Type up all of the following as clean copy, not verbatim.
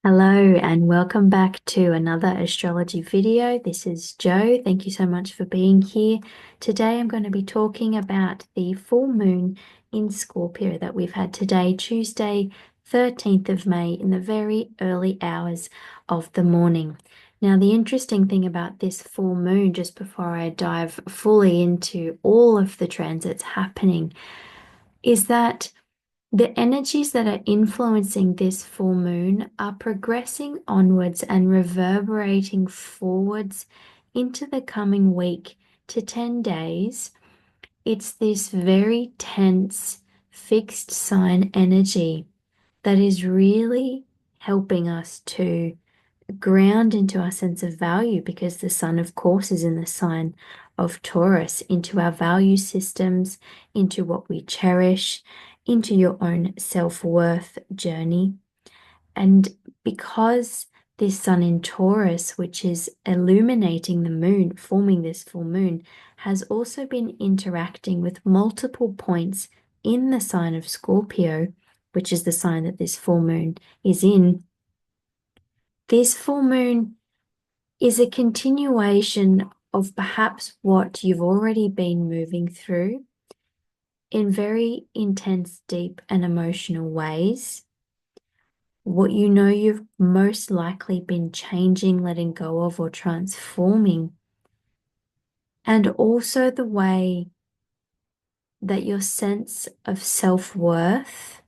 Hello and welcome back to another astrology video. This is Jo. Thank you so much for being here. Today I'm going to be talking about the full moon in Scorpio that we've had today, Tuesday, 13th of May, in the very early hours of the morning. Now, the interesting thing about this full moon, just before I dive fully into all of the transits happening, is that the energies that are influencing this full moon are progressing onwards and reverberating forwards into the coming week to 10 days. It's this very tense, fixed sign energy that is really helping us to ground into our sense of value because the sun, of course, is in the sign of Taurus, into our value systems, into what we cherish, into your own self-worth journey. And because this sun in Taurus, which is illuminating the moon, forming this full moon, has also been interacting with multiple points in the sign of Scorpio, which is the sign that this full moon is in. This full moon is a continuation of perhaps what you've already been moving through in very intense, deep, and emotional ways. What you know you've most likely been changing, letting go of, or transforming. And also the way that your sense of self-worth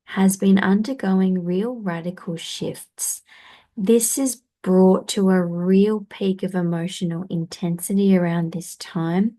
has been undergoing real radical shifts. This is brought to a real peak of emotional intensity around this time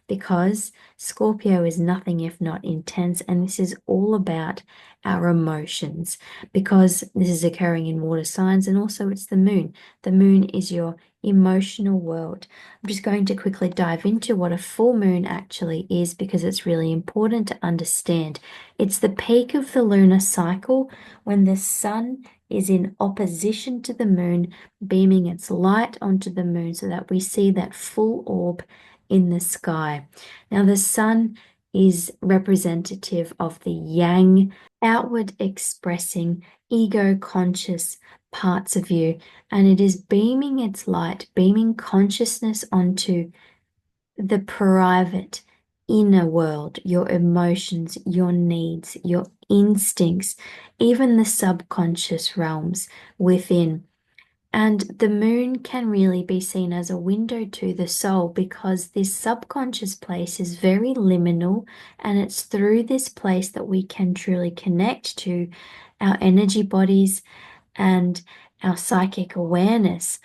because Scorpio is nothing if not intense, and this is all about our emotions because this is occurring in water signs, and also it's the moon. The moon is your emotional world. I'm just going to quickly dive into what a full moon actually is because it's really important to understand. It's the peak of the lunar cycle when the sun is in opposition to the moon, beaming its light onto the moon so that we see that full orb in the sky. Now, the sun is representative of the yang, outward expressing, ego conscious parts of you, and it is beaming its light, beaming consciousness onto the private inner world, your emotions, your needs, your instincts, even the subconscious realms within. And the moon can really be seen as a window to the soul because this subconscious place is very liminal, and it's through this place that we can truly connect to our energy bodies and our psychic awareness.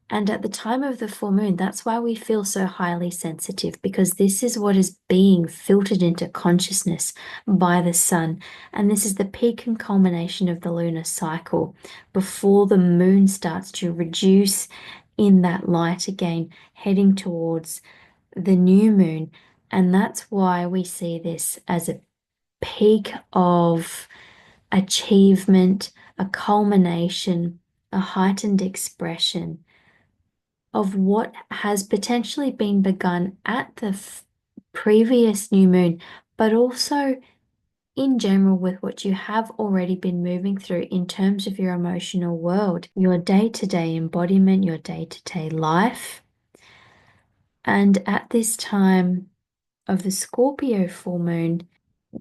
And at the time of the full moon, that's why we feel so highly sensitive, because this is what is being filtered into consciousness by the sun. And this is the peak and culmination of the lunar cycle before the moon starts to reduce in that light again, heading towards the new moon. And that's why we see this as a peak of achievement, a culmination, a heightened expression of what has potentially been begun at the previous new moon, but also in general with what you have already been moving through in terms of your emotional world, your day-to-day embodiment, your day-to-day life. And at this time of the Scorpio full moon,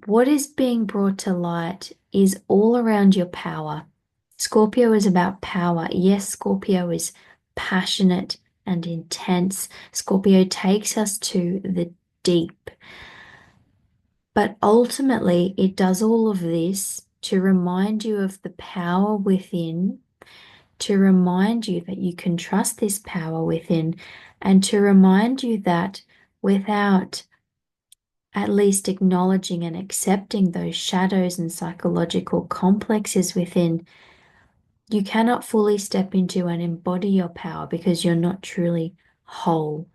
what is being brought to light is all around your power. Scorpio is about power. Yes, Scorpio is passionate and intense. Scorpio takes us to the deep. But ultimately, it does all of this to remind you of the power within, to remind you that you can trust this power within, and to remind you that without at least acknowledging and accepting those shadows and psychological complexes within, you cannot fully step into and embody your power because you're not truly whole.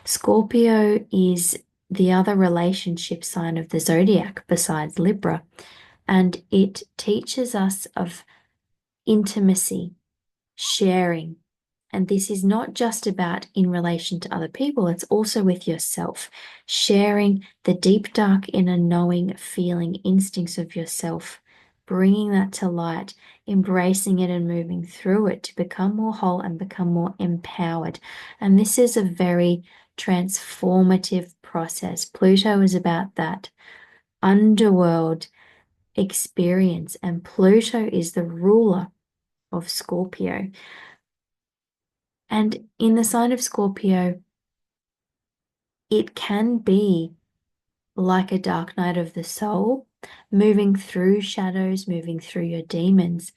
Scorpio is the other relationship sign of the zodiac besides Libra, and it teaches us of intimacy, sharing. And this is not just about in relation to other people, it's also with yourself, sharing the deep, dark, inner knowing, feeling, instincts of yourself, bringing that to light, embracing it and moving through it to become more whole and become more empowered. And this is a very transformative process. Pluto is about that underworld experience, and Pluto is the ruler of Scorpio. And in the sign of Scorpio, it can be like a dark night of the soul, moving through shadows, moving through your demons,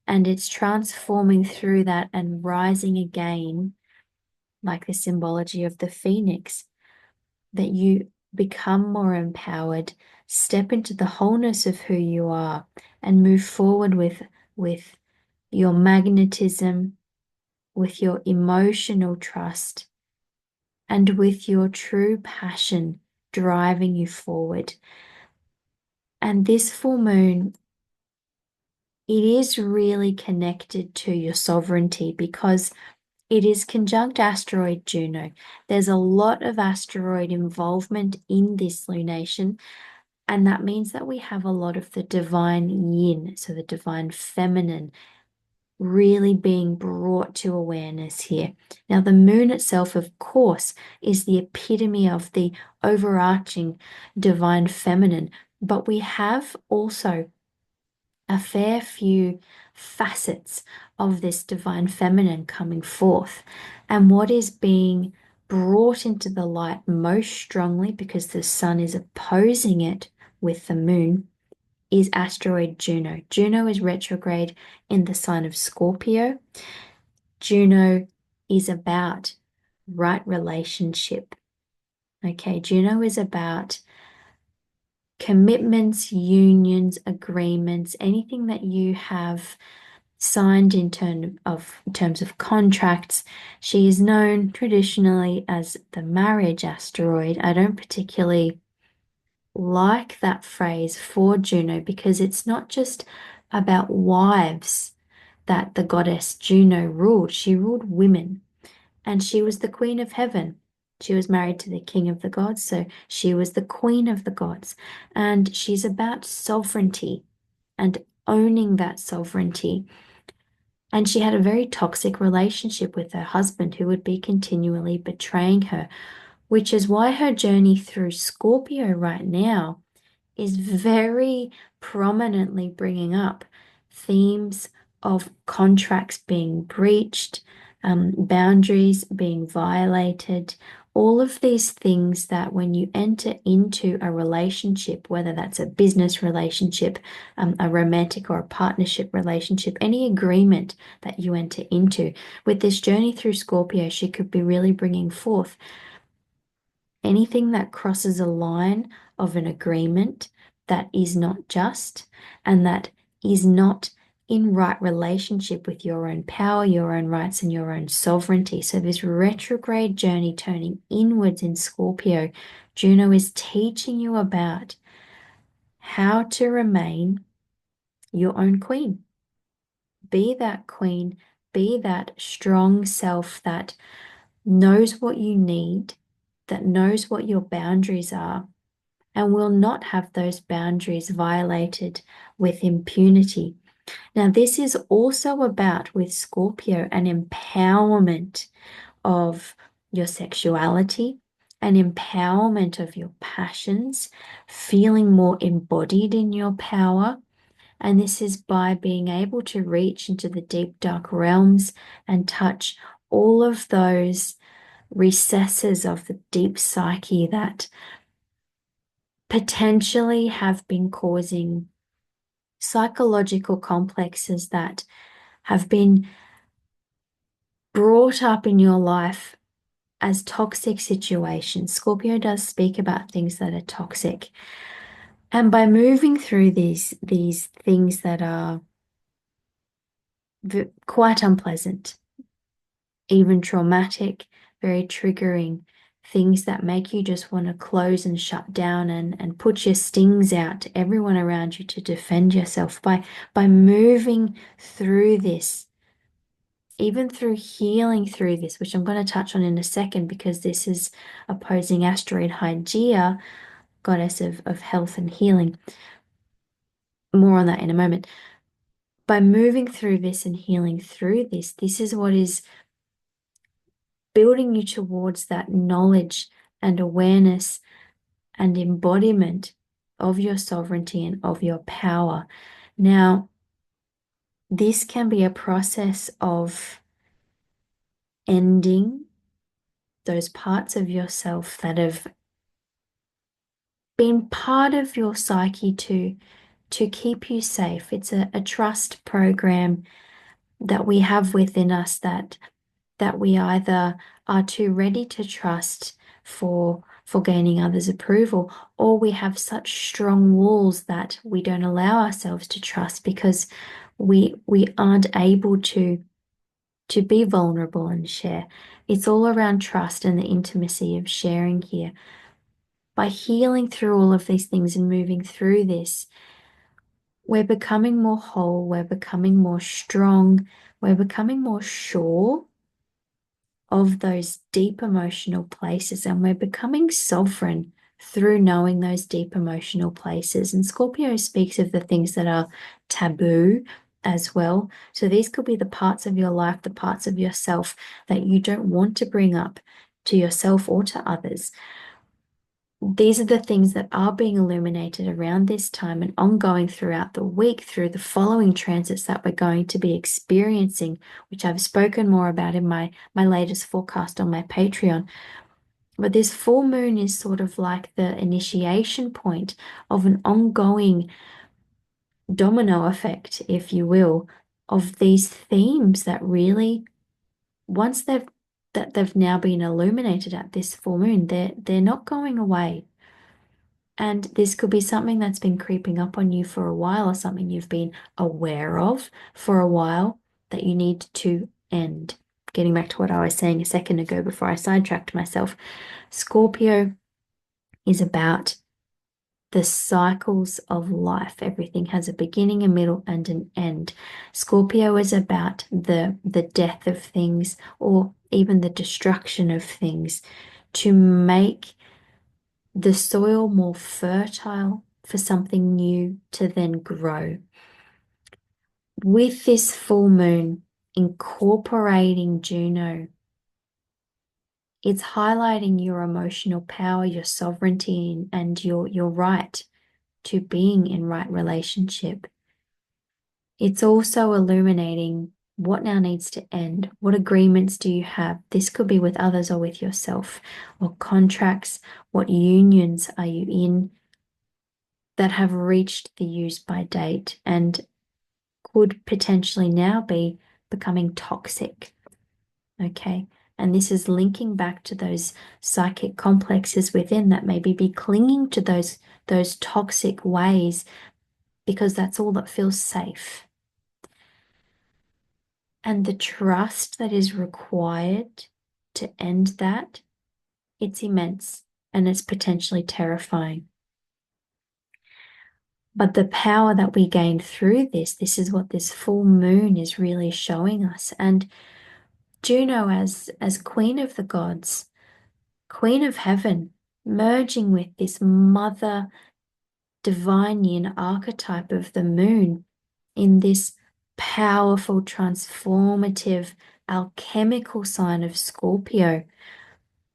and it's transforming through that and rising again, like the symbology of the phoenix, that you become more empowered, step into the wholeness of who you are, and move forward with your magnetism, with your emotional trust, and with your true passion driving you forward. And this full moon, it is really connected to your sovereignty because it is conjunct asteroid Juno. There's a lot of asteroid involvement in this lunation, and that means that we have a lot of the divine yin, so the divine feminine, really being brought to awareness here. Now, the moon itself, of course, is the epitome of the overarching divine feminine, but we have also a fair few facets of this divine feminine coming forth. And what is being brought into the light most strongly, because the sun is opposing it with the moon, is asteroid Juno. Juno is retrograde in the sign of Scorpio. Juno is about right relationship. Okay, Juno is about commitments, unions, agreements, anything that you have signed in terms of contracts. She is known traditionally as the marriage asteroid. I don't particularly like that phrase for Juno because it's not just about wives that the goddess Juno ruled. She ruled women, and she was the queen of heaven. She was married to the king of the gods, so she was the queen of the gods. And she's about sovereignty and owning that sovereignty. And she had a very toxic relationship with her husband who would be continually betraying her, which is why her journey through Scorpio right now is very prominently bringing up themes of contracts being breached, boundaries being violated, all of these things that when you enter into a relationship, whether that's a business relationship, a romantic or a partnership relationship, any agreement that you enter into, with this journey through Scorpio, she could be really bringing forth anything that crosses a line of an agreement that is not just and that is not in right relationship with your own power, your own rights, and your own sovereignty. So this retrograde journey turning inwards in Scorpio, Juno is teaching you about how to remain your own queen. Be that queen, be that strong self that knows what you need, that knows what your boundaries are, and will not have those boundaries violated with impunity. Now, this is also about, with Scorpio, an empowerment of your sexuality, an empowerment of your passions, feeling more embodied in your power. And this is by being able to reach into the deep, dark realms and touch all of those recesses of the deep psyche that potentially have been causing psychological complexes that have been brought up in your life as toxic situations. Scorpio does speak about things that are toxic. And by moving through these things that are quite unpleasant, even traumatic, very triggering, things that make you just want to close and shut down and put your stings out to everyone around you to defend yourself. By moving through this, even through healing through this, which I'm going to touch on in a second because this is opposing asteroid Hygeia, goddess of health and healing. More on that in a moment. By moving through this and healing through this, this is what is building you towards that knowledge and awareness and embodiment of your sovereignty and of your power. Now, this can be a process of ending those parts of yourself that have been part of your psyche to keep you safe. It's a trust program that we have within us that we either are too ready to trust for gaining others' approval, or we have such strong walls that we don't allow ourselves to trust because we aren't able to be vulnerable and share. It's all around trust and the intimacy of sharing here. By healing through all of these things and moving through this, we're becoming more whole, we're becoming more strong, we're becoming more sure of those deep emotional places, and we're becoming sovereign through knowing those deep emotional places. And Scorpio speaks of the things that are taboo as well. So these could be the parts of your life, the parts of yourself that you don't want to bring up to yourself or to others. These are the things that are being illuminated around this time and ongoing throughout the week through the following transits that we're going to be experiencing, which I've spoken more about in my latest forecast on my Patreon. But this full moon is sort of like the initiation point of an ongoing domino effect, if you will, of these themes that really, once they've now been illuminated at this full moon, they're not going away. And this could be something that's been creeping up on you for a while, or something you've been aware of for a while that you need to end. Getting back to what I was saying a second ago before I sidetracked myself, Scorpio is about the cycles of life. Everything has a beginning, a middle, and an end. Scorpio is about the death of things, or even the destruction of things, to make the soil more fertile for something new to then grow. With this full moon incorporating Juno, it's highlighting your emotional power, your sovereignty, and your right to being in right relationship. It's also illuminating what now needs to end. What agreements do you have? This could be with others or with yourself, or contracts. What unions are you in that have reached the use by date and could potentially now be becoming toxic? Okay. And this is linking back to those psychic complexes within that maybe be clinging to those toxic ways because that's all that feels safe. And the trust that is required to end that, it's immense and it's potentially terrifying. But the power that we gain through this is what this full moon is really showing us. And Juno as queen of the gods, queen of heaven, merging with this mother divine yin archetype of the moon in this powerful, transformative, alchemical sign of Scorpio.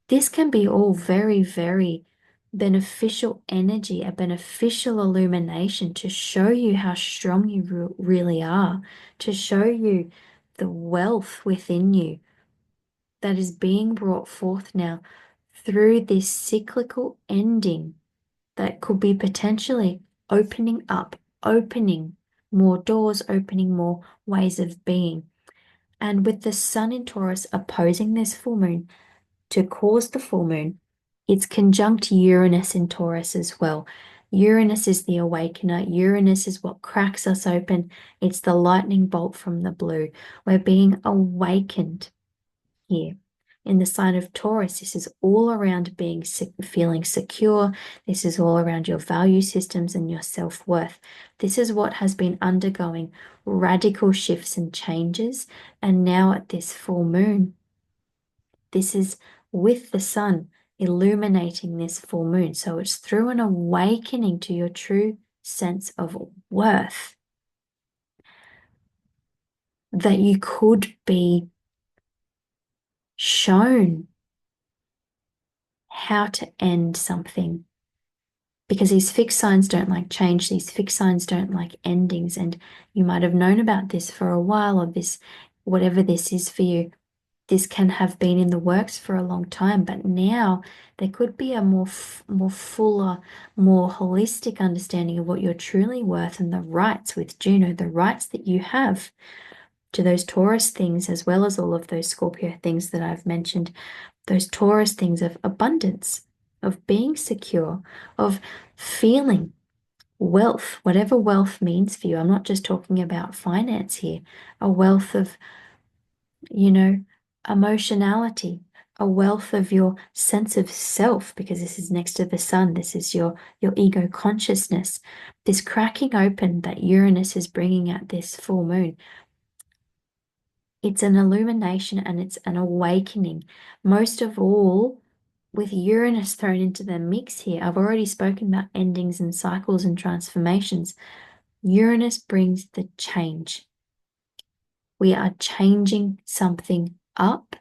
This can be all very, very beneficial energy, a beneficial illumination to show you how strong you really are, to show you the wealth within you that is being brought forth now through this cyclical ending that could be potentially opening up, opening more doors, opening more ways of being. And with the sun in Taurus opposing this full moon to cause the full moon, it's conjunct Uranus in Taurus as well. Uranus is the awakener. Uranus is what cracks us open. It's the lightning bolt from the blue. We're being awakened here. In the sign of Taurus, this is all around feeling secure. This is all around your value systems and your self-worth. This is what has been undergoing radical shifts and changes. And now at this full moon, this is with the sun illuminating this full moon. So it's through an awakening to your true sense of worth, that you could be shown how to end something. Because these fixed signs don't like change, these fixed signs don't like endings. And you might have known about this for a while, or this, whatever this is for you, this can have been in the works for a long time, but now there could be a more fuller, more holistic understanding of what you're truly worth, and the rights with Juno, the rights that you have to those Taurus things, as well as all of those Scorpio things that I've mentioned, those Taurus things of abundance, of being secure, of feeling wealth, whatever wealth means for you. I'm not just talking about finance here, a wealth of, emotionality, a wealth of your sense of self, because this is next to the sun. This is your ego consciousness, this cracking open that Uranus is bringing at this full moon. It's an illumination and it's an awakening. Most of all, with Uranus thrown into the mix here, I've already spoken about endings and cycles and transformations. Uranus brings the change. We are changing something up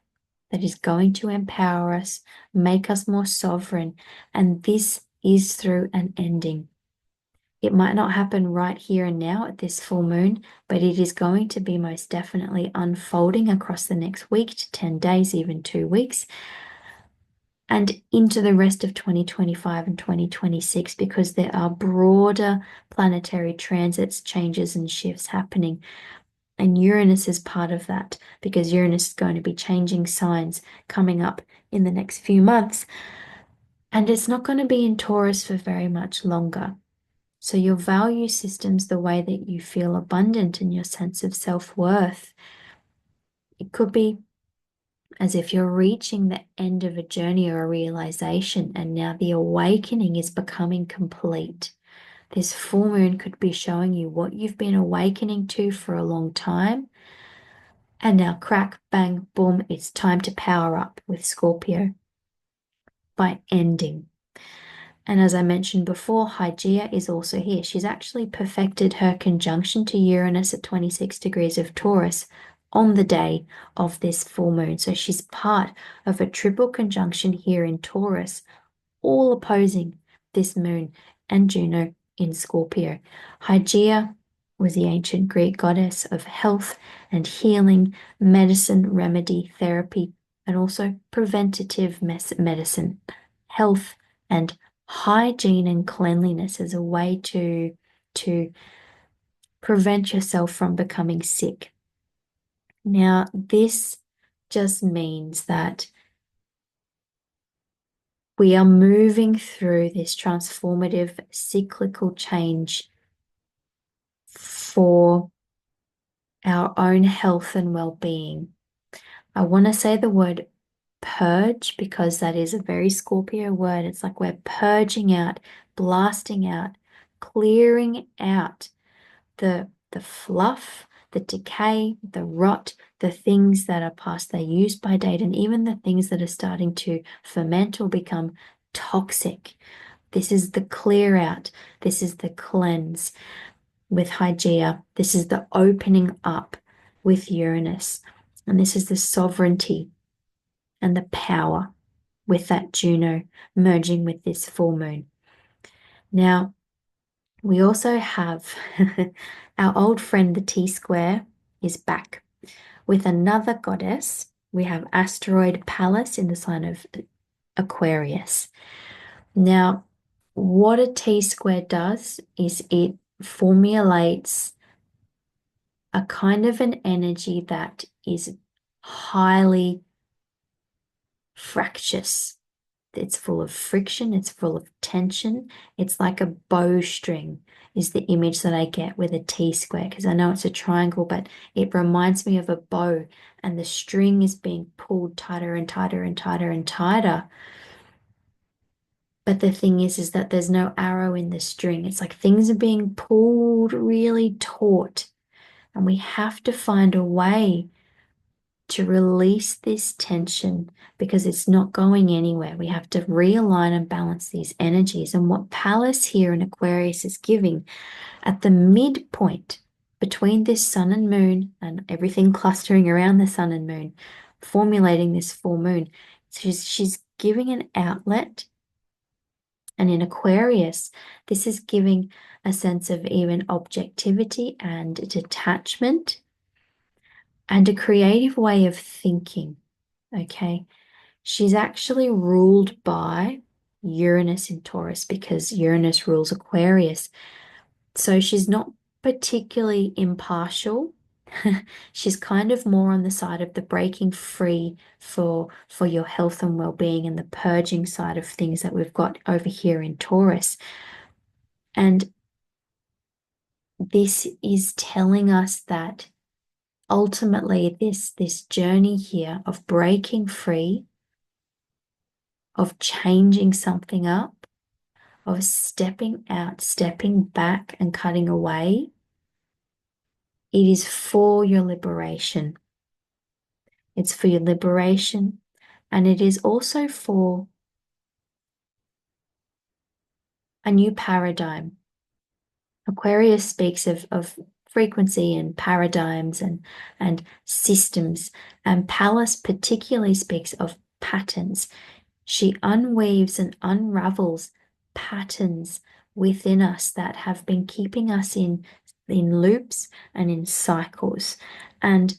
that is going to empower us, make us more sovereign, and this is through an ending. It might not happen right here and now at this full moon, but it is going to be most definitely unfolding across the next week to 10 days, even 2 weeks, and into the rest of 2025 and 2026, because there are broader planetary transits, changes, and shifts happening. And Uranus is part of that, because Uranus is going to be changing signs coming up in the next few months. And it's not going to be in Taurus for very much longer. So your value systems, the way that you feel abundant and your sense of self-worth, it could be as if you're reaching the end of a journey or a realization, and now the awakening is becoming complete. This full moon could be showing you what you've been awakening to for a long time. And now crack, bang, boom, it's time to power up with Scorpio by ending. And as I mentioned before, Hygeia is also here. She's actually perfected her conjunction to Uranus at 26 degrees of Taurus on the day of this full moon. So she's part of a triple conjunction here in Taurus, all opposing this moon and Juno in Scorpio. Hygeia was the ancient Greek goddess of health and healing, medicine, remedy, therapy, and also preventative medicine, health and hygiene and cleanliness as a way to prevent yourself from becoming sick. Now, this just means that we are moving through this transformative cyclical change for our own health and well-being. I want to say the word purge, because that is a very Scorpio word. It's like we're purging out, blasting out, clearing out the fluff, the decay, the rot, the things that are past their use by date, and even the things that are starting to ferment or become toxic. This is the clear out. This is the cleanse with Hygeia. This is the opening up with Uranus. And this is the sovereignty and the power with that Juno merging with this full moon. Now, we also have our old friend, the T-square, is back with another goddess. We have asteroid Pallas in the sign of Aquarius. Now, what a T-square does is it formulates a kind of an energy that is highly fractious. It's full of friction, it's full of tension. It's like a bowstring is the image that I get with a T-square, because I know it's a triangle, but it reminds me of a bow, and the string is being pulled tighter and tighter and tighter and tighter. But the thing is that there's no arrow in the string. It's like things are being pulled really taut, and we have to find a way to release this tension because it's not going anywhere. We have to realign and balance these energies. And what Pallas here in Aquarius is giving at the midpoint between this sun and moon and everything clustering around the sun and moon, formulating this full moon, she's giving an outlet. And in Aquarius, this is giving a sense of even objectivity and detachment and a creative way of thinking, okay? She's actually ruled by Uranus in Taurus because Uranus rules Aquarius. So she's not particularly impartial. She's kind of more on the side of the breaking free for your health and well-being and the purging side of things that we've got over here in Taurus. And this is telling us that ultimately this journey here of breaking free, of changing something up, of stepping out, stepping back and cutting away, it is for your liberation. It's for your liberation, and it is also for a new paradigm. Aquarius speaks of frequency and paradigms and systems, and Pallas particularly speaks of patterns. She unweaves and unravels patterns within us that have been keeping us in loops and in cycles. And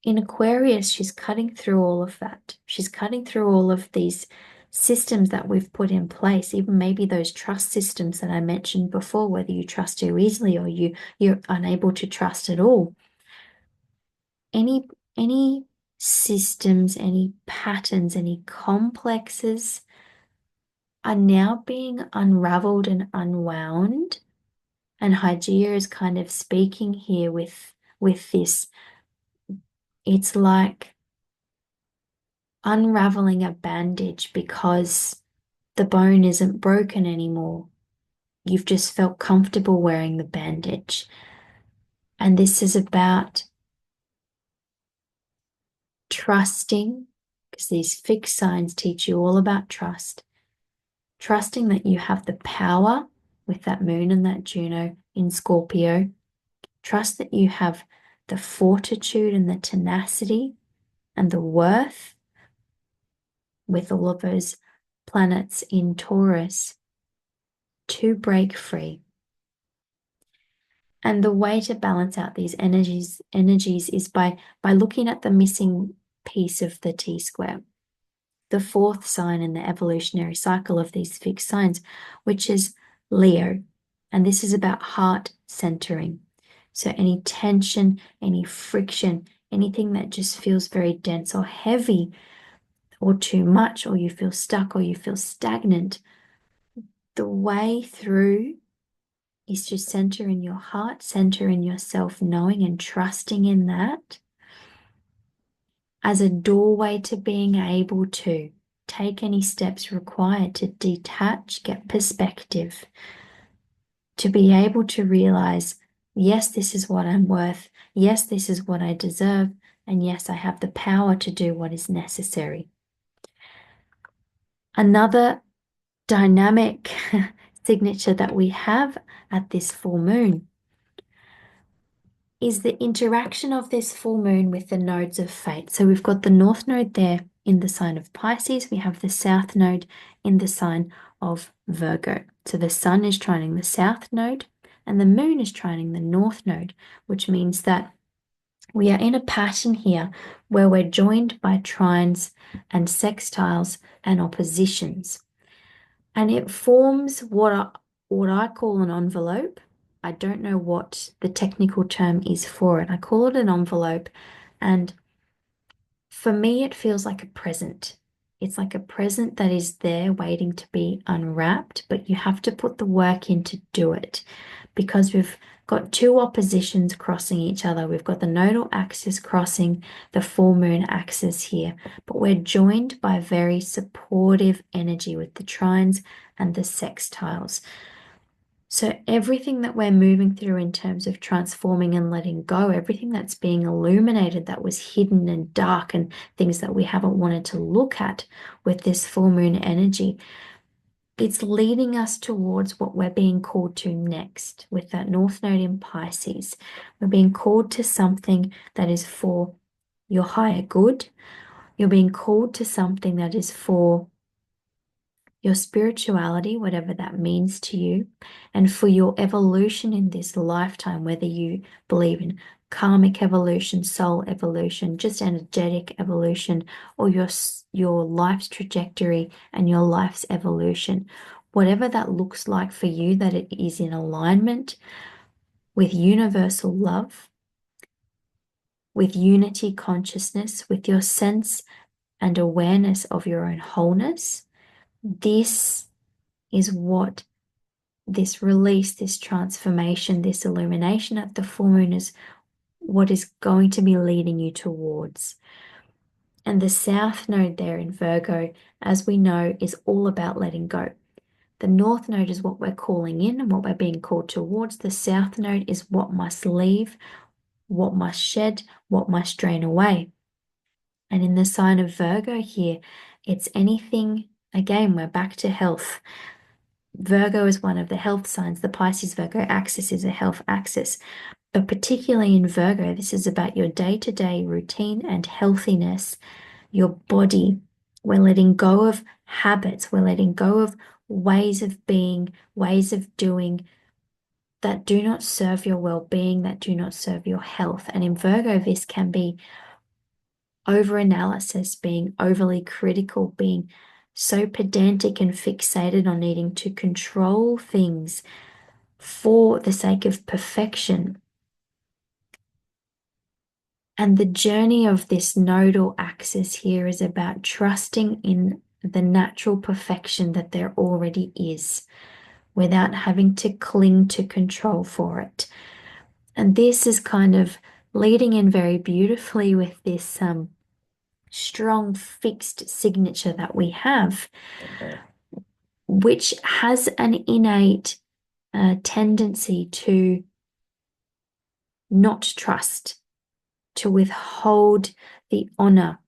in Aquarius, she's cutting through all of that. She's cutting through all of these systems that we've put in place, even maybe those trust systems that I mentioned before, whether you trust too easily or you're unable to trust at all. Any systems, any patterns, any complexes are now being unraveled and unwound. And Hygeia is kind of speaking here with this. It's like unraveling a bandage because the bone isn't broken anymore. You've just felt comfortable wearing the bandage. And this is about trusting, because these fixed signs teach you all about trust. Trusting that you have the power with that moon and that Juno in Scorpio. Trust that you have the fortitude and the tenacity and the worth with all of those planets in Taurus to break free. And the way to balance out these energies is by looking at the missing piece of the T-square, the fourth sign in the evolutionary cycle of these fixed signs, which is Leo. And this is about heart centering. So any tension, any friction, anything that just feels very dense or heavy or too much, or you feel stuck or you feel stagnant, the way through is to center in your heart, center in yourself, knowing and trusting in that as a doorway to being able to take any steps required to detach, get perspective, to be able to realize, yes, this is what I'm worth. Yes, this is what I deserve. And yes, I have the power to do what is necessary. Another dynamic signature that we have at this full moon is the interaction of this full moon with the nodes of fate. So we've got the north node there in the sign of Pisces. We have the south node in the sign of Virgo. So the sun is trining the south node and the moon is trining the north node, which means that we are in a pattern here where we're joined by trines and sextiles and oppositions. And it forms what I call an envelope. I don't know what the technical term is for it. I call it an envelope. And for me, it feels like a present. It's like a present that is there waiting to be unwrapped, but you have to put the work in to do it because we've got two oppositions crossing each other. We've got the nodal axis crossing the full moon axis here, but we're joined by very supportive energy with the trines and the sextiles. So everything that we're moving through in terms of transforming and letting go, everything that's being illuminated that was hidden and dark and things that we haven't wanted to look at with this full moon energy, it's leading us towards what we're being called to next with that North Node in Pisces. We're being called to something that is for your higher good. You're being called to something that is for your spirituality, whatever that means to you, and for your evolution in this lifetime, whether you believe in karmic evolution, soul evolution, just energetic evolution, or your life's trajectory and your life's evolution. Whatever that looks like for you, that it is in alignment with universal love, with unity consciousness, with your sense and awareness of your own wholeness. This is what this release, this transformation, this illumination at the full moon is what is going to be leading you towards. And the South Node there in Virgo, as we know, is all about letting go. The North Node is what we're calling in and what we're being called towards. The South Node is what must leave, what must shed, what must drain away. And in the sign of Virgo here, it's anything, again, we're back to health. Virgo is one of the health signs. The Pisces Virgo axis is a health axis. But particularly in Virgo, this is about your day-to-day routine and healthiness, your body. We're letting go of habits. We're letting go of ways of being, ways of doing that do not serve your well-being, that do not serve your health. And in Virgo, this can be overanalysis, being overly critical, being so pedantic and fixated on needing to control things for the sake of perfection. And the journey of this nodal axis here is about trusting in the natural perfection that there already is without having to cling to control for it. And this is kind of leading in very beautifully with this strong fixed signature that we have, which has an innate tendency to not trust, to withhold the honor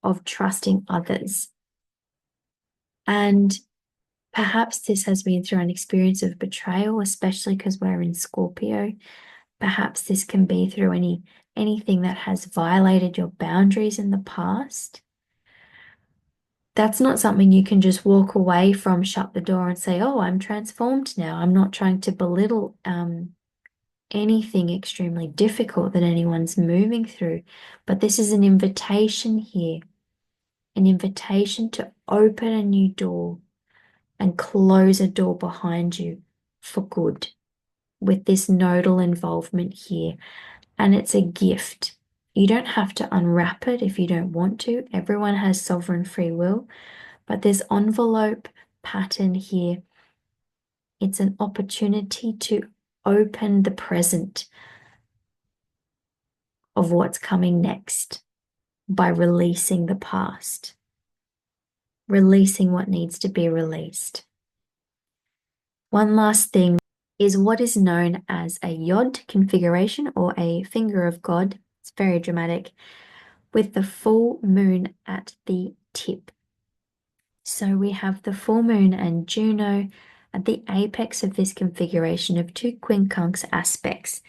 of trusting others. And perhaps this has been through an experience of betrayal, especially because we're in Scorpio. Perhaps this can be through anything that has violated your boundaries in the past. That's not something you can just walk away from, shut the door and say, oh, I'm transformed now. I'm not trying to belittle anything extremely difficult that anyone's moving through. But this is an invitation here, an invitation to open a new door and close a door behind you for good with this nodal involvement here. And it's a gift. You don't have to unwrap it if you don't want to. Everyone has sovereign free will. But this envelope pattern here, it's an opportunity to open the present of what's coming next by releasing the past, releasing what needs to be released. One last thing is what is known as a Yod configuration or a finger of God. It's very dramatic, with the full moon at the tip. So we have the full moon and Juno at the apex of this configuration of two quincunx aspects.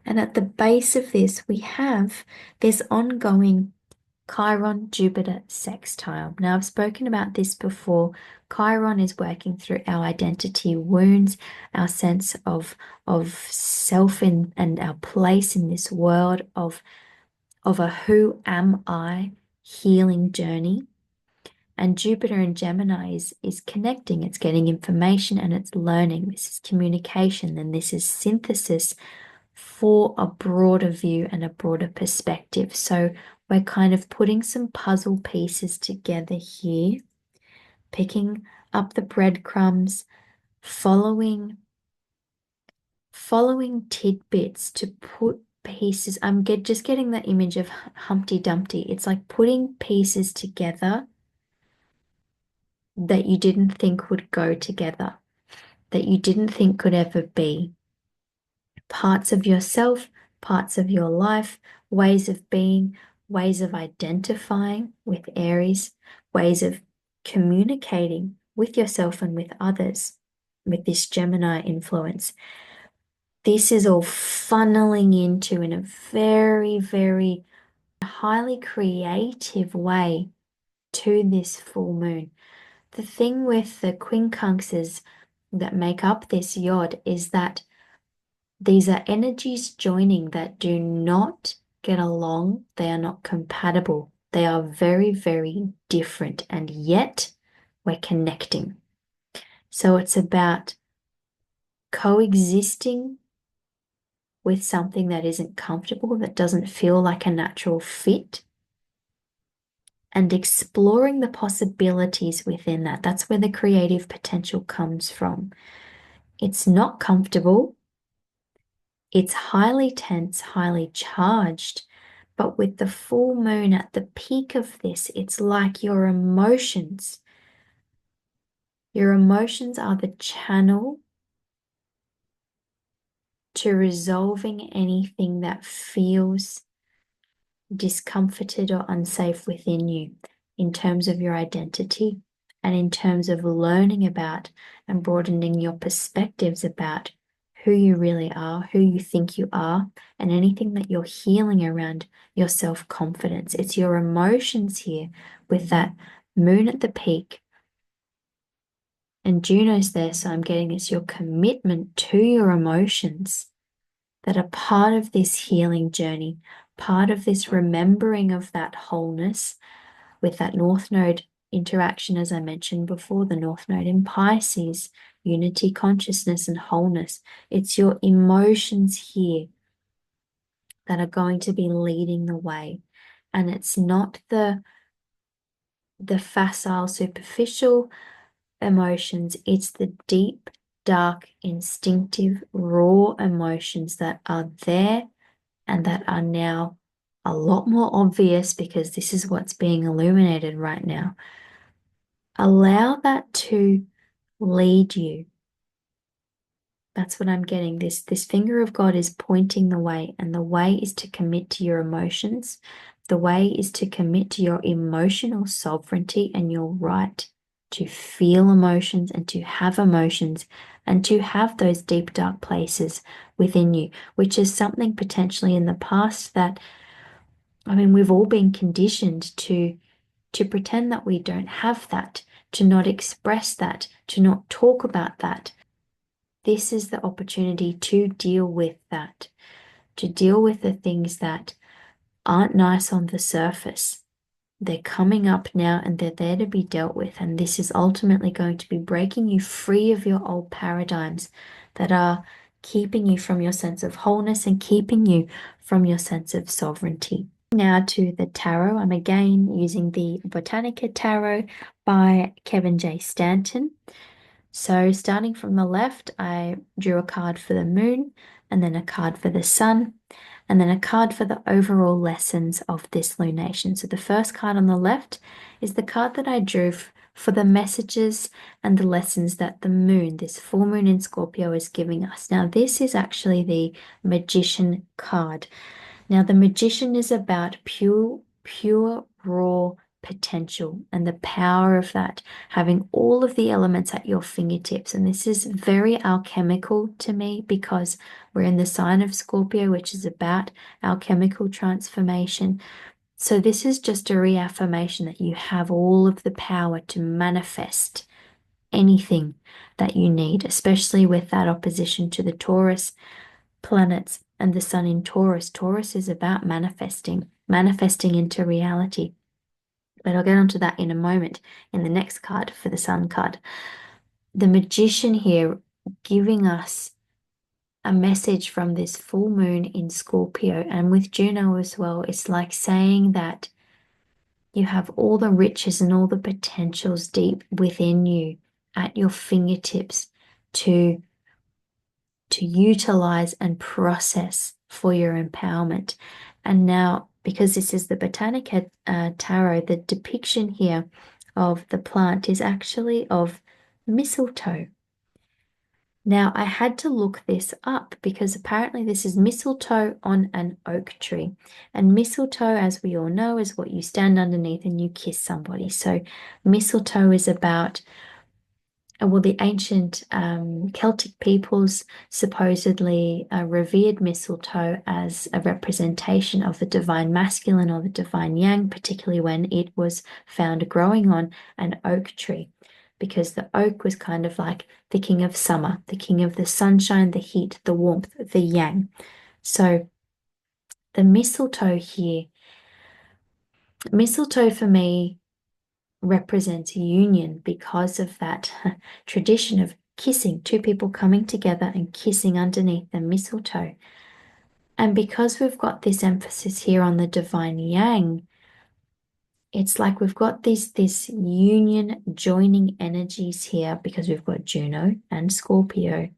And at the base of this, we have this ongoing Chiron-Jupiter sextile. Now, I've spoken about this before. Chiron is working through our identity wounds, our sense of self and our place in this world, of a who am I healing journey. And Jupiter in Gemini is connecting, it's getting information and it's learning. This is communication, and this is synthesis for a broader view and a broader perspective. So we're kind of putting some puzzle pieces together here, picking up the breadcrumbs, following tidbits to put pieces. I'm just getting that image of Humpty Dumpty. It's like putting pieces together that you didn't think would go together. that you didn't think could ever be. Parts of yourself, parts of your life, ways of being, ways of identifying with Aries, ways of communicating with yourself and with others with this Gemini influence. This is all funneling into in a very, very highly creative way to this full moon. The thing with the quincunxes that make up this yod is that these are energies joining that do not get along. They are not compatible. They are very, very different, and yet we're connecting. So it's about coexisting with something that isn't comfortable, that doesn't feel like a natural fit, and exploring the possibilities within that. That's where the creative potential comes from. It's not comfortable. It's highly tense, highly charged, but with the full moon at the peak of this, it's like your emotions. Your emotions are the channel to resolving anything that feels discomforted or unsafe within you in terms of your identity and in terms of learning about and broadening your perspectives about who you really are, who you think you are, and anything that you're healing around your self-confidence. It's your emotions here with that moon at the peak. And Juno's there, so I'm getting it's your commitment to your emotions that are part of this healing journey, part of this remembering of that wholeness with that North Node interaction, as I mentioned before, the North Node in Pisces, unity, consciousness, and wholeness. It's your emotions here that are going to be leading the way. And it's not the facile, superficial emotions, it's the deep, dark, instinctive, raw emotions that are there and that are now a lot more obvious because this is what's being illuminated right now. Allow that to lead you. That's what I'm getting. This finger of God is pointing the way, and the way is to commit to your emotions. The way is to commit to your emotional sovereignty and your right to feel emotions and to have emotions and to have those deep, dark places within you, which is something potentially in the past that, I mean, we've all been conditioned to pretend that we don't have that, to not express that, to not talk about that. This is the opportunity to deal with that, to deal with the things that aren't nice on the surface. They're coming up now and they're there to be dealt with. And this is ultimately going to be breaking you free of your old paradigms that are keeping you from your sense of wholeness and keeping you from your sense of sovereignty. Now to the tarot. I'm again using the Botanica Tarot by Kevin J. Stanton. So starting from the left, I drew a card for the moon, and then a card for the sun, and then a card for the overall lessons of this lunation. So the first card on the left is the card that I drew for the messages and the lessons that the moon, this full moon in Scorpio, is giving us. Now, this is actually the Magician card. Now, the Magician is about pure, raw potential and the power of that, having all of the elements at your fingertips. And this is very alchemical to me because we're in the sign of Scorpio, which is about alchemical transformation. So this is just a reaffirmation that you have all of the power to manifest anything that you need, especially with that opposition to the Taurus planets and the sun in Taurus. Taurus is about manifesting into reality. But I'll get onto that in a moment in the next card for the sun card. The Magician here giving us a message from this full moon in Scorpio and with Juno as well. It's like saying that you have all the riches and all the potentials deep within you at your fingertips to utilize and process for your empowerment. And now, because this is the Botanica Tarot, the depiction here of the plant is actually of mistletoe. Now, I had to look this up because apparently this is mistletoe on an oak tree. And mistletoe, as we all know, is what you stand underneath and you kiss somebody. So mistletoe is about, well, the ancient Celtic peoples supposedly revered mistletoe as a representation of the divine masculine or the divine yang, particularly when it was found growing on an oak tree, because the oak was kind of like the king of summer, the king of the sunshine, the heat, the warmth, the yang. So the mistletoe here, mistletoe for me represents union because of that tradition of kissing, two people coming together and kissing underneath the mistletoe. And because we've got this emphasis here on the divine yang, it's like we've got this union joining energies here because we've got Juno and Scorpio.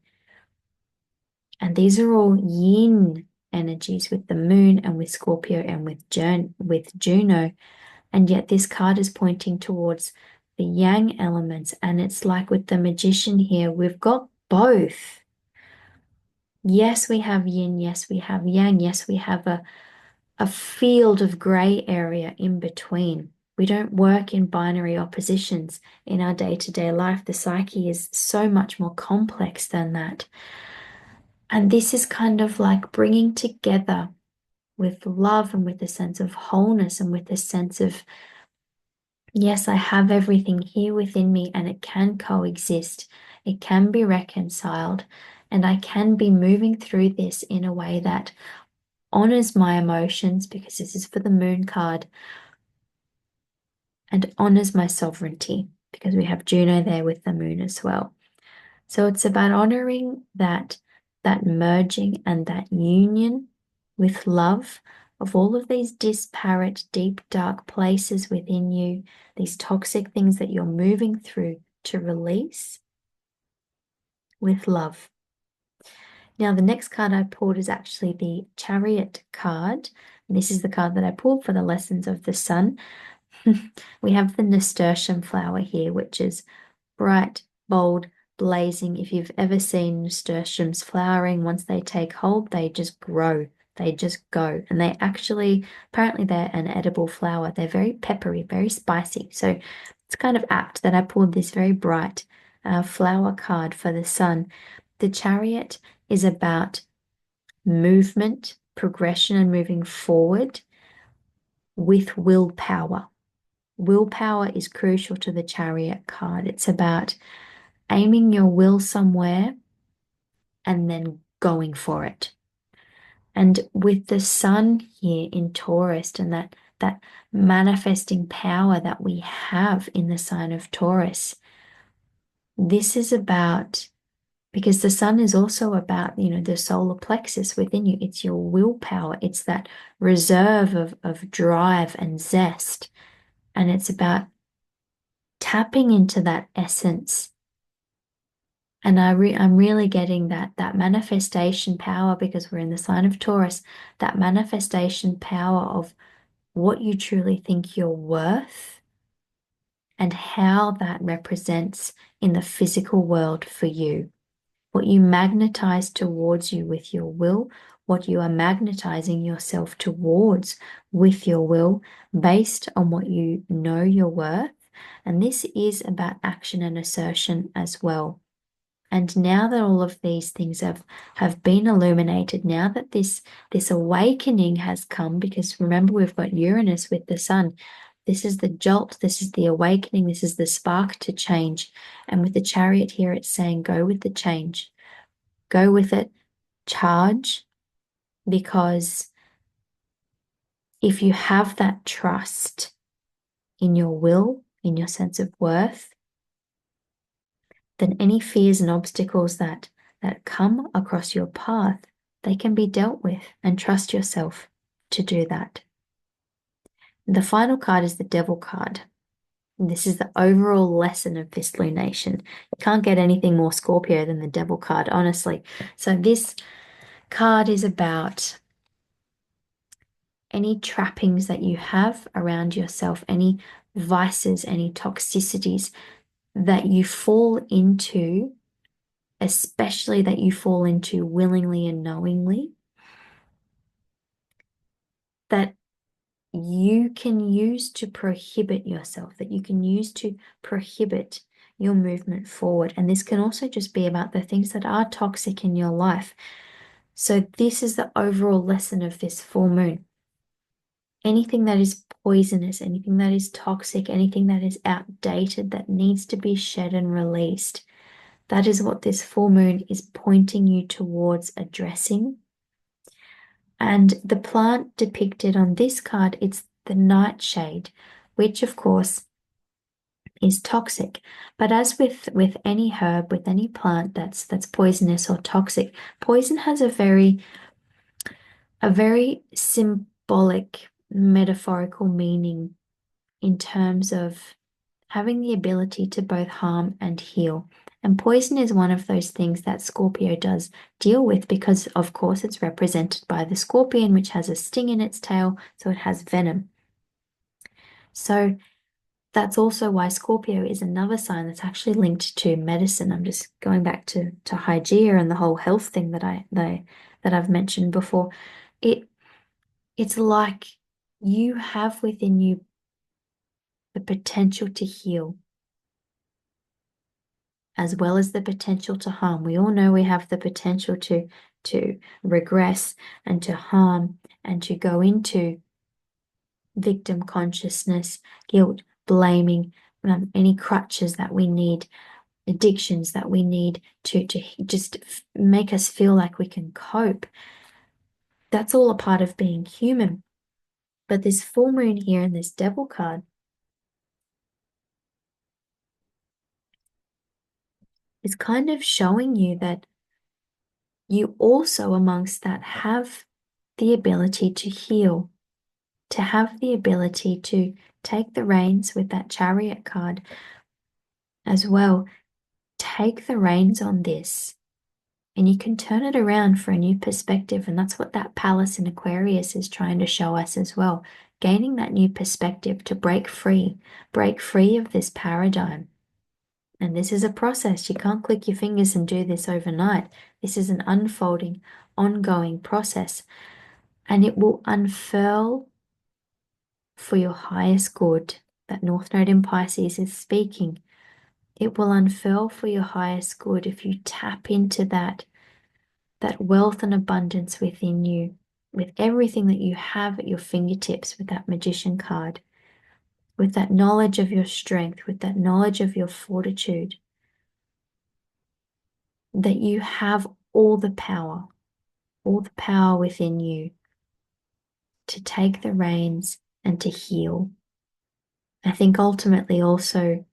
And these are all yin energies with the moon and with Scorpio and with Juno. And yet this card is pointing towards the yang elements. And it's like with the magician here, we've got both. Yes, we have yin. Yes, we have yang. Yes, we have a field of gray area in between. We don't work in binary oppositions in our day-to-day life. The psyche is so much more complex than that. And this is kind of like bringing together with love and with a sense of wholeness and with a sense of, yes, I have everything here within me and it can coexist. It can be reconciled. And I can be moving through this in a way that honors my emotions, because this is for the moon card, and honors my sovereignty, because we have Juno there with the moon as well. So it's about honoring that merging and that union with love of all of these disparate, deep, dark places within you, these toxic things that you're moving through to release with love. Now, the next card I pulled is actually the Chariot card. This is the card that I pulled for the lessons of the sun. We have the nasturtium flower here, which is bright, bold, blazing. If you've ever seen nasturtiums flowering, once they take hold, they just grow. They just go. And they actually, apparently they're an edible flower. They're very peppery, very spicy. So it's kind of apt that I pulled this very bright flower card for the sun. The Chariot is about movement, progression, and moving forward with willpower. Willpower is crucial to the Chariot card. It's about aiming your will somewhere and then going for it. And with the sun here in Taurus and that manifesting power that we have in the sign of Taurus, this is about, because the sun is also about, the solar plexus within you. It's your willpower. It's that reserve of drive and zest. And it's about tapping into that essence. And I'm really getting that manifestation power, because we're in the sign of Taurus, that manifestation power of what you truly think you're worth and how that represents in the physical world for you. What you magnetize towards you with your will, what you are magnetizing yourself towards with your will based on what you know you're worth. And this is about action and assertion as well. And now that all of these things have been illuminated, now that this awakening has come, because remember, we've got Uranus with the sun. This is the jolt, this is the awakening, this is the spark to change. And with the Chariot here, it's saying, go with the change. Go with it, charge, because if you have that trust in your will, in your sense of worth, then any fears and obstacles that come across your path, they can be dealt with, and trust yourself to do that. The final card is the Devil card. And this is the overall lesson of this lunation. You can't get anything more Scorpio than the Devil card, honestly. So this card is about any trappings that you have around yourself, any vices, any toxicities that you fall into especially that you fall into willingly and knowingly, that you can use to prohibit yourself, that you can use to prohibit your movement forward. And this can also just be about the things that are toxic in your life. So this is the overall lesson of this full moon. Anything that is poisonous, anything that is toxic, anything that is outdated, that needs to be shed and released. That is what this full moon is pointing you towards addressing. And the plant depicted on this card, it's the nightshade, which of course is toxic. But as with any herb, with any plant that's poisonous or toxic, poison has a very symbolic, metaphorical meaning in terms of having the ability to both harm and heal. And poison is one of those things that Scorpio does deal with because, of course, it's represented by the scorpion, which has a sting in its tail, so it has venom. So that's also why Scorpio is another sign that's actually linked to medicine. I'm just going back to Hygeia and the whole health thing that I've mentioned before. It's like you have within you the potential to heal, as well as the potential to harm. We all know we have the potential to regress and to harm and to go into victim consciousness, guilt, blaming, any crutches that we need, addictions that we need to just make us feel like we can cope. That's all a part of being human. But this full moon here and this devil card is kind of showing you that you also, amongst that, have the ability to heal, to have the ability to take the reins with that Chariot card as well. Take the reins on this, and you can turn it around for a new perspective. And that's what that Palace in Aquarius is trying to show us as well. Gaining that new perspective to break free of this paradigm. And this is a process. You can't click your fingers and do this overnight. This is an unfolding, ongoing process. And it will unfurl for your highest good. That North Node in Pisces is speaking. It will unfurl for your highest good if you tap into that wealth and abundance within you, with everything that you have at your fingertips, with that Magician card, with that knowledge of your strength, with that knowledge of your fortitude, that you have all the power within you to take the reins and to heal. I think ultimately also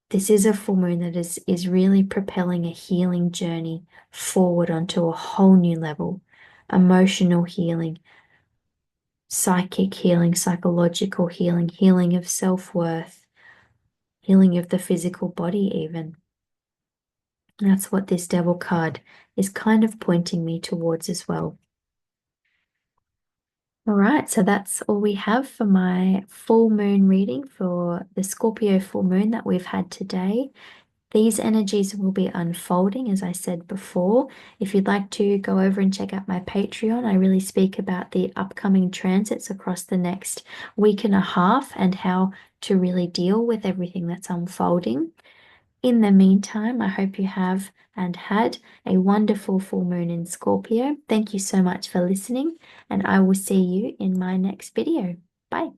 this is a full moon that is really propelling a healing journey forward onto a whole new level. Emotional healing, psychic healing, psychological healing, healing of self-worth, healing of the physical body even. That's what this Devil card is kind of pointing me towards as well. All right, so that's all we have for my full moon reading for the Scorpio full moon that we've had today. These energies will be unfolding, as I said before. If you'd like to go over and check out my Patreon, I really speak about the upcoming transits across the next week and a half and how to really deal with everything that's unfolding. In the meantime, I hope you have and had a wonderful full moon in Scorpio. Thank you so much for listening, and I will see you in my next video. Bye.